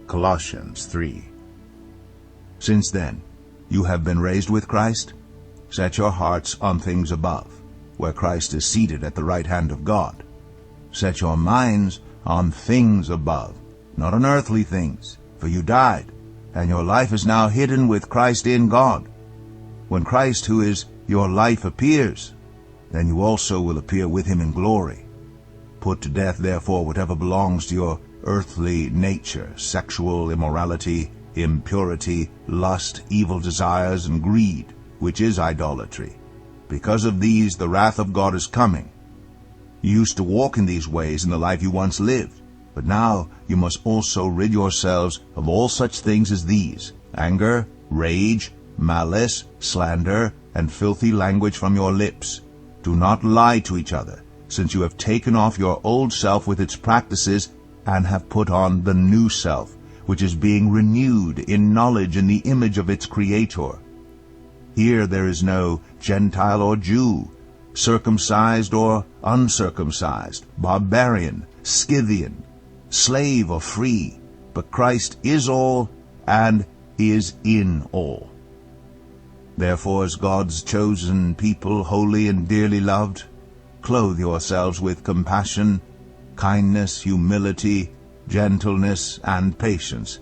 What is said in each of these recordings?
Colossians 3. Since then, you have been raised with Christ. Set your hearts on things above, where Christ is seated at the right hand of God. Set your minds on things above, not on earthly things, for you died, and your life is now hidden with Christ in God. When Christ, who is your life, appears, then you also will appear with him in glory. Put to death, therefore, whatever belongs to your earthly nature: sexual immorality, impurity, lust, evil desires, and greed, which is idolatry. Because of these the wrath of God is coming. You used to walk in these ways in the life you once lived, but now you must also rid yourselves of all such things as these: anger, rage, malice, slander, and filthy language from your lips. Do not lie to each other, since you have taken off your old self with its practices and have put on the new self, which is being renewed in knowledge in the image of its Creator. Here there is no Gentile or Jew, circumcised or uncircumcised, barbarian, Scythian, slave or free, but Christ is all and is in all. Therefore, as God's chosen people, holy and dearly loved, clothe yourselves with compassion, kindness, humility, gentleness, and patience.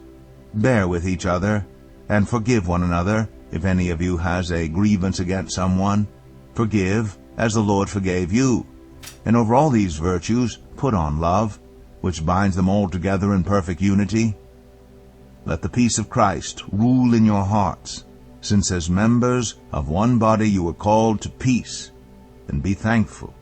Bear with each other, and forgive one another. If any of you has a grievance against someone, forgive, as the Lord forgave you. And over all these virtues put on love, which binds them all together in perfect unity. Let the peace of Christ rule in your hearts, since as members of one body you were called to peace, and be thankful.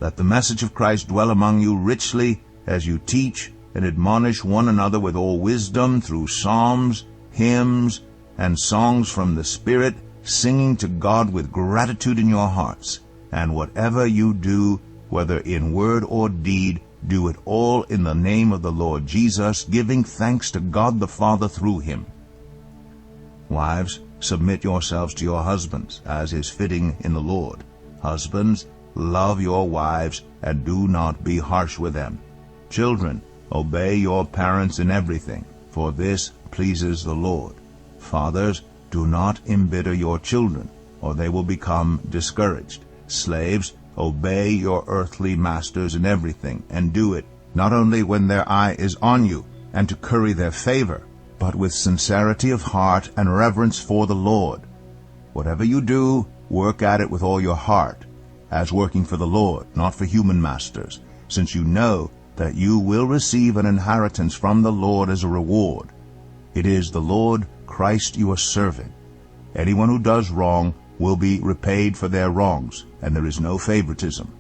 Let the message of Christ dwell among you richly, as you teach and admonish one another with all wisdom through psalms, hymns, and songs from the Spirit, singing to God with gratitude in your hearts. And whatever you do, whether in word or deed, do it all in the name of the Lord Jesus, giving thanks to God the Father through him. Wives, submit yourselves to your husbands, as is fitting in the Lord. Husbands, love your wives, and do not be harsh with them. Children, obey your parents in everything, for this pleases the Lord. Fathers, do not embitter your children, or they will become discouraged. Slaves, obey your earthly masters in everything, and do it not only when their eye is on you, and to curry their favor, but with sincerity of heart and reverence for the Lord. Whatever you do, work at it with all your heart, as working for the Lord, not for human masters, since you know that you will receive an inheritance from the Lord as a reward. It is the Lord Christ you are serving. Anyone who does wrong will be repaid for their wrongs, and there is no favoritism.